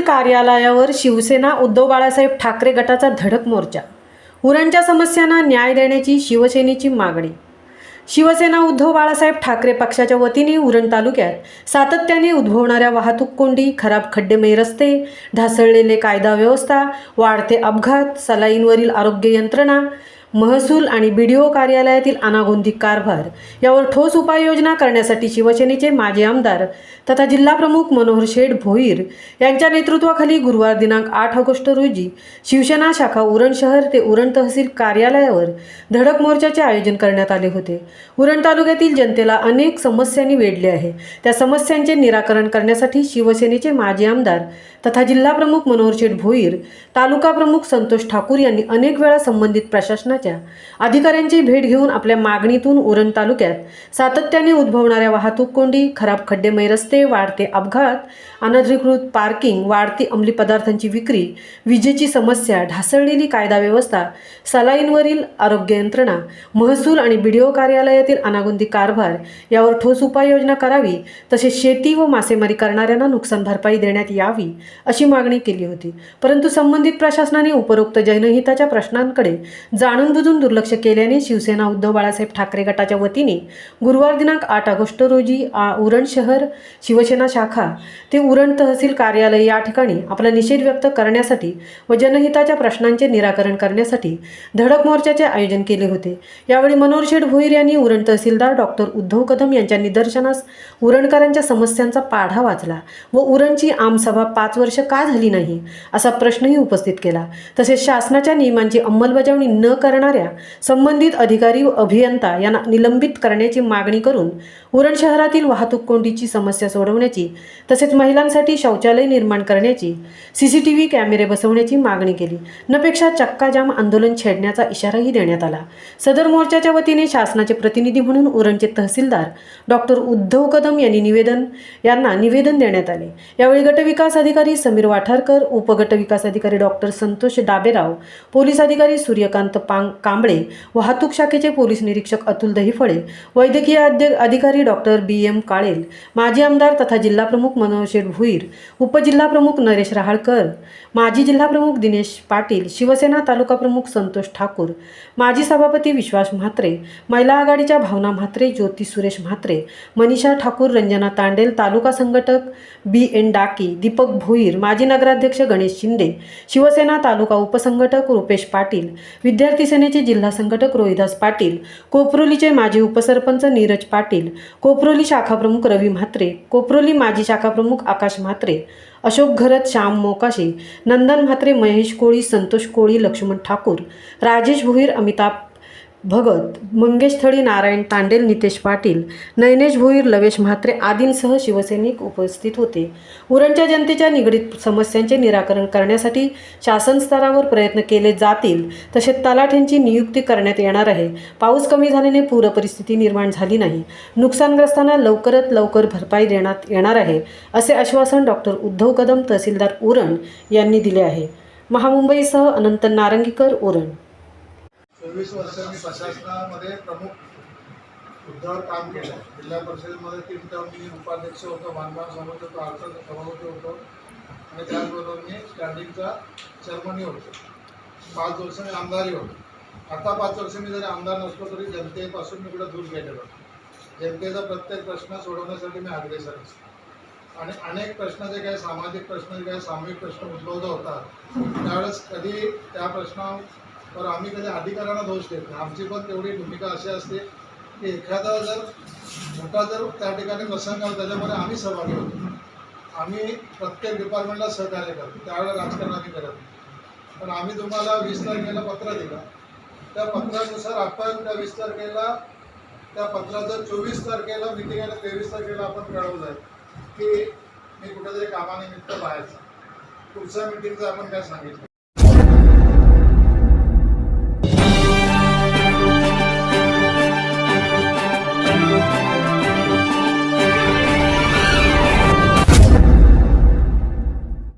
कार्यालयावर शिवसेना उद्धव बाळासाहेब ठाकरे गटाचा धडक मोर्चा। उरणच्या समस्यांना न्याय देण्याची शिवसेनेची मागणी। शिवसेना उद्धव बाळासाहेब ठाकरे पक्षाच्या वतीने उरण तालुक्यात सातत्याने उद्भवणाऱ्या वाहतूक कोंडी, खराब खड्डेमय रस्ते, ढासळलेले कायदा व्यवस्था, वाढते अपघात, सलाईनवरील आरोग्य यंत्रणा, महसूल आणि बीडीओ कार्यालयातील अनागोंदी कारभार यावर ठोस उपाययोजना करण्यासाठी शिवसेनेचे माजी आमदार तथा जिल्हा प्रमुख मनोहर शेठ भोईर यांच्या नेतृत्वाखाली गुरुवार दिनांक 8 ऑगस्ट रोजी शिवसेना शाखा उरण शहर ते उरण तहसील कार्यालयावर धडक मोर्चाचे आयोजन करण्यात आले होते। उरण तालुक्यातील जनतेला अनेक समस्यांनी वेढले आहे। त्या समस्यांचे निराकरण करण्यासाठी शिवसेनेचे माजी आमदार तथा जिल्हा प्रमुख मनोहर शेठ भोईर, तालुका प्रमुख संतोष ठाकूर यांनी अनेक वेळा संबंधित प्रशासनाच्या अधिकाऱ्यांची भेट घेऊन आपल्या मागणीतून उरण तालुक्यात सातत्याने उद्भवणाऱ्या वाहतूक कोंडी, खराब खड्डेमय रस्ते, वाढते अपघात, अनधिकृत पार्किंग, वाढती अंमली पदार्थांची विक्री, विजेची समस्या, ढासळलेली कायदा व्यवस्था, सलाईनवरील आरोग्य यंत्रणा, महसूल आणि बीडीओ कार्यालयातील अनागोंदी कारभार यावर ठोस उपाययोजना करावी, तसेच शेती व मासेमारी करणाऱ्यांना नुकसान भरपाई देण्यात यावी अशी मागणी केली होती। परंतु संबंधित प्रशासनाने उपरोक्त जनहिताच्या प्रश्नांकडे जाणून बुजून दुर्लक्ष केल्याने शिवसेना उद्धव बाळासाहेब ठाकरे गटाच्या वतीने गुरुवार दिनांक 8 ऑगस्ट रोजी उरण शहर शिवसेना शाखा ते उरण तहसील कार्यालय या ठिकाणी आपला निषेध व्यक्त करण्यासाठी व जनहिताच्या प्रश्नांचे निराकरण करण्यासाठी धडक मोर्चाचे आयोजन केले होते। यावेळी मनोहर शेठ भोईर यांनी उरण तहसीलदार डॉक्टर उद्धव कदम यांच्या निदर्शनास उरणकरांच्या समस्यांचा पाढा वाचला व उरणची आमसभा 5 वर्ष का झाली नाही असा प्रश्नही उपस्थित केला। तसेच शासनाच्या नियमांची अंमलबजावणी न करणाऱ्या संबंधित अधिकारी व अभियंता यांना निलंबित करण्याची मागणी करून उरण शहरातील वाहतूक कोंडीची समस्या सोडवण्याची तसेच महिलांसाठी शौचालय निर्माण करण्याची, सीसीटीव्ही कॅमेरे बसवण्याची मागणी केली। नपेक्षा चक्काजाम आंदोलन छेडण्याचा इशाराही देण्यात आला। सदर मोर्चाच्या वतीने शासनाचे प्रतिनिधी म्हणून उरणचे तहसीलदार डॉक्टर उद्धव कदम यांना निवेदन देण्यात आले। यावेळी गटविकास अधिकारी समीर वाठारकर, उपगट विकास अधिकारी डॉक्टर संतोष डाबेराव, पोलीस अधिकारी सूर्यकांत कांबळे, वाहतूक शाखेचे पोलीस निरीक्षक अतुल दहिफळे, वैद्यकीय अधिकारी डॉक्टर BM काळेल, माजी आमदार तथा जिल्हा प्रमुख मनोहर शेठ भोईर, उपजिल्हा प्रमुख नरेश रहाळकर, माजी जिल्हा प्रमुख दिनेश पाटील, शिवसेना तालुका प्रमुख संतोष ठाकूर, माजी सभापती विश्वास म्हात्रे, महिला आघाडीच्या भावना म्हात्रे, ज्योती सुरेश म्हात्रे, मनीषा ठाकूर, रंजना तांडेल, तालुका संघटक BN डाकी, दीपक भोईर, माजी नगराध्यक्ष गणेश शिंदे, शिवसेना तालुका उपसंघटक रुपेश पाटील, विद्यार्थी सेनेचे जिल्हा संघटक रोहिदास पाटील, कोपरोलीचे माजी उपसरपंच नीरज पाटील, कोपरोली शाखा प्रमुख रवी म्हात्रे, कोपरोली माजी शाखा प्रमुख आकाश म्हात्रे, अशोक घरत, श्याम मोकाशी, नंदन म्हात्रे, महेश कोळी, संतोष कोळी, लक्ष्मण ठाकूर, राजेश भोईर, अमिताभ भगत, मंगेश थडी, नारायण तांडेल, नितेश पाटील, नयनेश भोईर, लवेश म्हात्रे आदींसह शिवसैनिक उपस्थित होते। उरणच्या जनतेच्या निगडीत समस्यांचे निराकरण करण्यासाठी शासन स्तरावर प्रयत्न केले जातील, तसेच तलाठ्यांची नियुक्ती करण्यात येणार आहे। पाऊस कमी झाल्याने पूर परिस्थिती निर्माण झाली नाही, नुकसानग्रस्तांना लवकरात लवकर भरपाई देण्यात येणार आहे असे आश्वासन डॉक्टर उद्धव कदम, तहसीलदार उरण यांनी दिले आहे। महामुंबईसह अनंत नारंगीकर, उरण। 24 वर्ष मी प्रशासनामध्ये प्रमुख हुद्द्यावर काम केलं। जिल्हा परिषदेमध्ये 3 टर्म मी उपाध्यक्ष होतो, मानधन समिती होतो, अडचण सभापती होतो आणि त्याचबरोबर मी स्टँडिंगचा चेअरमनही होतो। 5 वर्ष मी आमदारही होतो। आता 5 वर्ष मी जरी आमदार नसलो तरी जनतेपासून मी कुठे दूर गेलेलो। जनतेचा प्रत्येक प्रश्न सोडवण्यासाठी मी अग्रेसर असतो आणि अनेक प्रश्न जे काही सामाजिक प्रश्न, जे काही सामूहिक प्रश्न उद्भवत होतात त्यावेळेस कधी त्या प्रश्नावर आम्ही कधी अधिकाऱ्यांना दोष देत नाही। आमची पण तेवढी भूमिका अशी असते की एखादा मोठा जर त्या ठिकाणी प्रसंग आला त्याच्यामध्ये आम्ही सहभागी होतो, आम्ही प्रत्येक डिपार्टमेंटला सहकार्य करतो, त्यावेळेला राजकारण आम्ही करत नाही। पण आम्ही तुम्हाला 20 तारखेला पत्र दिलं, त्या पत्रानुसार आपण त्या 20 तारखेला त्या पत्राचं 24 तारखेला मिटिंग आहे, 23 तारखेला आपण कळवलं आहे की मी कुठेतरी कामानिमित्त बाहेरचा, पुढच्या मिटिंगचं आपण काय सांगितलं।